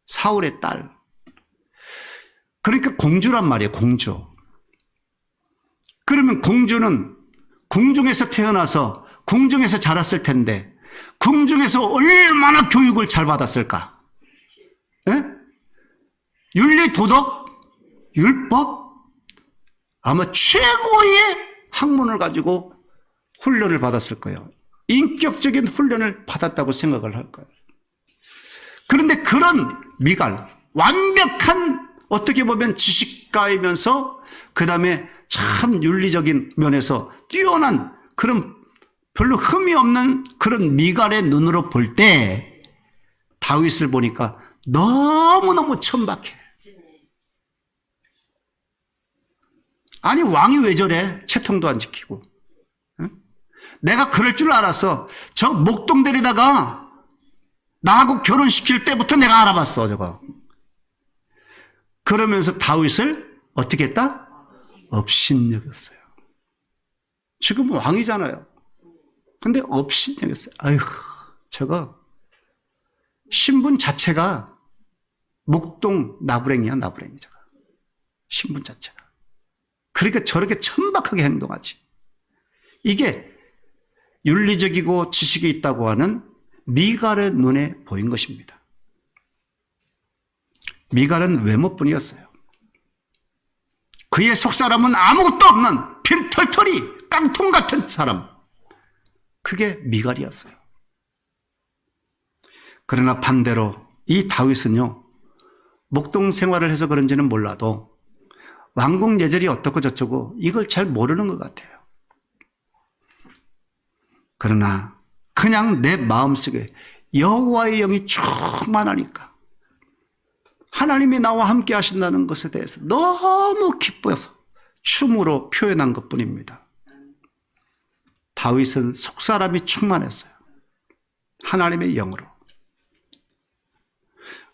A: 사울의 딸. 그러니까 공주란 말이에요. 공주. 그러면 공주는 궁중에서 태어나서 궁중에서 자랐을 텐데 궁중에서 얼마나 교육을 잘 받았을까? 예? 윤리, 도덕, 율법, 아마 최고의 학문을 가지고 훈련을 받았을 거예요. 인격적인 훈련을 받았다고 생각을 할 거예요. 그런데 그런 미갈, 완벽한 어떻게 보면 지식가이면서 그 다음에 참 윤리적인 면에서 뛰어난 그런 별로 흠이 없는 그런 미갈의 눈으로 볼 때 다윗을 보니까 너무너무 천박해. 아니, 왕이 왜 저래? 채통도 안 지키고. 응? 내가 그럴 줄 알았어. 저 목동들에다가 나하고 결혼시킬 때부터 내가 알아봤어, 저거. 그러면서 다윗을 어떻게 했다? 업신여겼어요. 지금 왕이잖아요. 근데 업신여겼어요. 아휴, 저거 신분 자체가 목동 나부랭이야, 나부랭이 저거. 신분 자체가. 그러니까 저렇게 천박하게 행동하지. 이게 윤리적이고 지식이 있다고 하는 미갈의 눈에 보인 것입니다. 미갈은 외모뿐이었어요. 그의 속사람은 아무것도 없는 빈털털이 깡통 같은 사람. 그게 미갈이었어요. 그러나 반대로 이 다윗은요, 목동 생활을 해서 그런지는 몰라도 왕궁 예절이 어떻고 저쩌고 이걸 잘 모르는 것 같아요. 그러나 그냥 내 마음속에 여호와의 영이 충만하니까 하나님이 나와 함께 하신다는 것에 대해서 너무 기뻐서 춤으로 표현한 것뿐입니다. 다윗은 속사람이 충만했어요. 하나님의 영으로.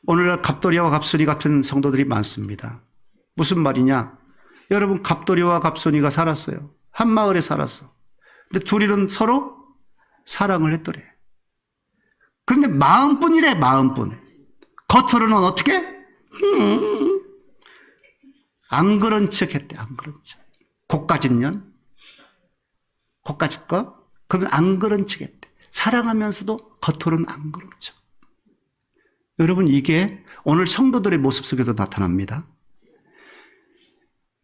A: 오늘날 갑돌이와 갑손이 같은 성도들이 많습니다. 무슨 말이냐? 여러분, 갑돌이와 갑손이가 살았어요. 한 마을에 살았어. 근데 둘이는 서로 사랑을 했더래. 그런데 마음뿐이래, 마음뿐. 겉으로는 어떻게? 안 그런 척 했대, 안 그런 척. 고가진 년? 고가질 거? 그러면 안 그런 척 했대. 사랑하면서도 겉으로는 안 그렇죠. 여러분, 이게 오늘 성도들의 모습 속에도 나타납니다.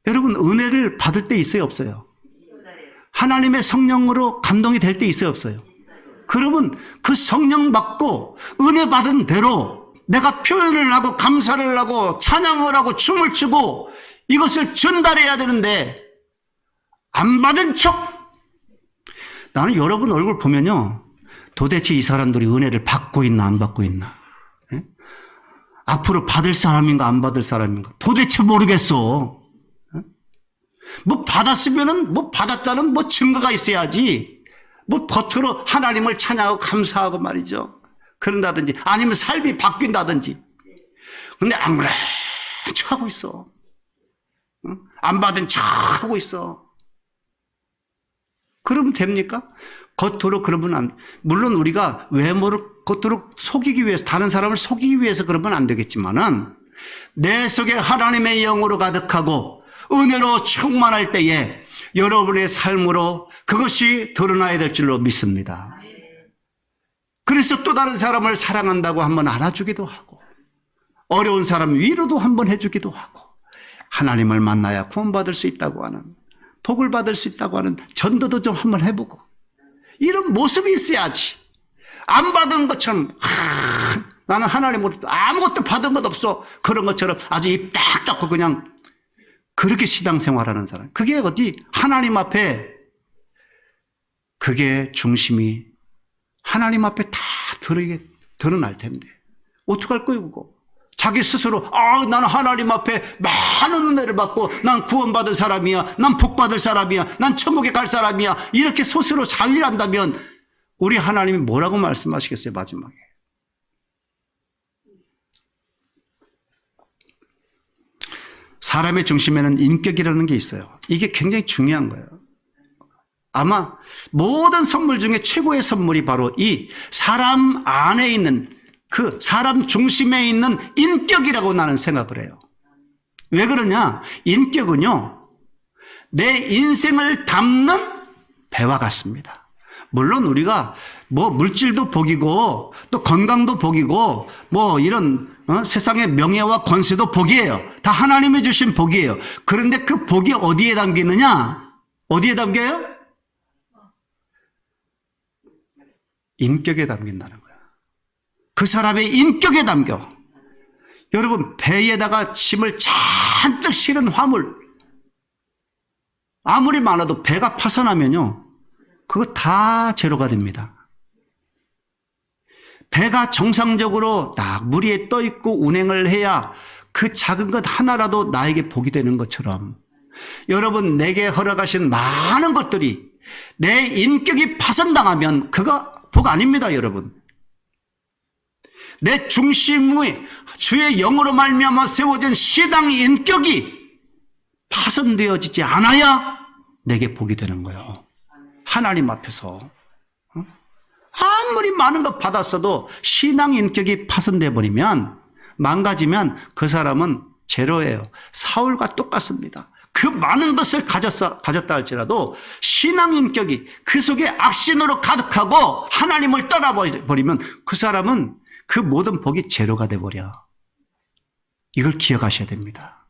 A: 여러분, 은혜를 받을 때 있어요, 없어요? 하나님의 성령으로 감동이 될 때 있어요, 없어요? 그러면 그 성령 받고 은혜 받은 대로 내가 표현을 하고 감사를 하고 찬양을 하고 춤을 추고 이것을 전달해야 되는데 안 받은 척. 나는 여러분 얼굴 보면요, 도대체 이 사람들이 은혜를 받고 있나 안 받고 있나, 예? 앞으로 받을 사람인가 안 받을 사람인가 도대체 모르겠어. 예? 뭐 받았으면은 뭐 받았다는 뭐 증거가 있어야지. 뭐 겉으로 하나님을 찬양하고 감사하고 말이죠, 그런다든지 아니면 삶이 바뀐다든지. 근데 안 그래 척하고 있어. 안 받은 척하고 있어. 그러면 됩니까? 겉으로 그러면 안, 물론 우리가 외모를 겉으로 속이기 위해서, 다른 사람을 속이기 위해서 그러면 안 되겠지만은 내 속에 하나님의 영으로 가득하고 은혜로 충만할 때에 여러분의 삶으로 그것이 드러나야 될 줄로 믿습니다. 그래서 또 다른 사람을 사랑한다고 한번 안아주기도 하고, 어려운 사람 위로도 한번 해주기도 하고, 하나님을 만나야 구원받을 수 있다고 하는, 복을 받을 수 있다고 하는 전도도 좀 한번 해보고, 이런 모습이 있어야지. 안 받은 것처럼 나는 하나님으로부터 아무것도 받은 것 없어, 그런 것처럼 아주 입 딱 닫고 그냥 그렇게 신앙생활하는 사람, 그게 어디 하나님 앞에, 그게 중심이 하나님 앞에 다 드러날 텐데 어떡할 거예요 그거. 자기 스스로 나는 하나님 앞에 많은 은혜를 받고 난 구원받은 사람이야, 난 복받을 사람이야, 난 천국에 갈 사람이야, 이렇게 스스로 자위한다면 우리 하나님이 뭐라고 말씀하시겠어요 마지막에. 사람의 중심에는 인격이라는 게 있어요. 이게 굉장히 중요한 거예요. 아마 모든 선물 중에 최고의 선물이 바로 이 사람 안에 있는, 그 사람 중심에 있는 인격이라고 나는 생각을 해요. 왜 그러냐? 인격은요, 내 인생을 담는 배와 같습니다. 물론 우리가 뭐 물질도 복이고 또 건강도 복이고 뭐 이런 세상의 명예와 권세도 복이에요. 다 하나님이 주신 복이에요. 그런데 그 복이 어디에 담기느냐? 어디에 담겨요? 인격에 담긴다는 거야. 그 사람의 인격에 담겨. 여러분, 배에다가 짐을 잔뜩 실은 화물, 아무리 많아도 배가 파손하면요, 그거 다 제로가 됩니다. 배가 정상적으로 딱 물 위에 떠 있고 운행을 해야 그 작은 것 하나라도 나에게 복이 되는 것처럼, 여러분, 내게 허락하신 많은 것들이 내 인격이 파손당하면 그거 복 아닙니다, 여러분. 내 중심의 주의 영으로 말미암아 세워진 신앙 인격이 파손되어지지 않아야 내게 복이 되는 거예요. 하나님 앞에서 아무리 많은 것 받았어도 신앙 인격이 파손돼 버리면, 망가지면 그 사람은 제로예요. 사울과 똑같습니다. 그 많은 것을 가졌다 할지라도 신앙 인격이 그 속에 악신으로 가득하고 하나님을 떠나버리면 그 사람은 그 모든 복이 제로가 돼버려. 이걸 기억하셔야 됩니다.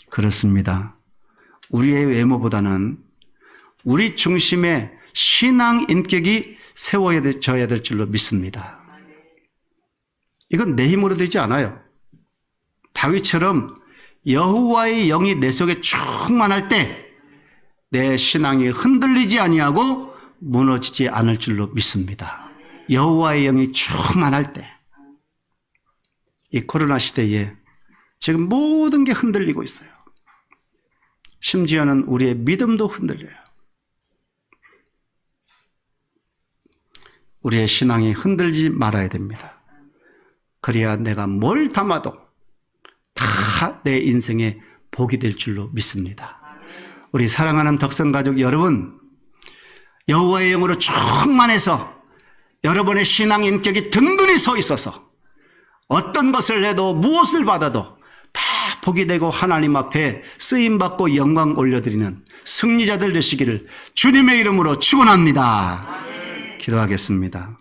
A: 그렇습니다. 우리의 외모보다는 우리 중심에 신앙 인격이 세워져야 될 줄로 믿습니다. 이건 내 힘으로 되지 않아요. 다윗처럼 여호와의 영이 내 속에 충만할 때 내 신앙이 흔들리지 아니하고 무너지지 않을 줄로 믿습니다. 여호와의 영이 충만할 때. 이 코로나 시대에 지금 모든 게 흔들리고 있어요. 심지어는 우리의 믿음도 흔들려요. 우리의 신앙이 흔들리지 말아야 됩니다. 그래야 내가 뭘 담아도 다 내 인생에 복이 될 줄로 믿습니다. 우리 사랑하는 덕성가족 여러분, 여호와의 영으로 충만해서 여러분의 신앙 인격이 든든히 서 있어서 어떤 것을 해도 무엇을 받아도 다 복이 되고 하나님 앞에 쓰임받고 영광 올려드리는 승리자들 되시기를 주님의 이름으로 축원합니다. 기도하겠습니다.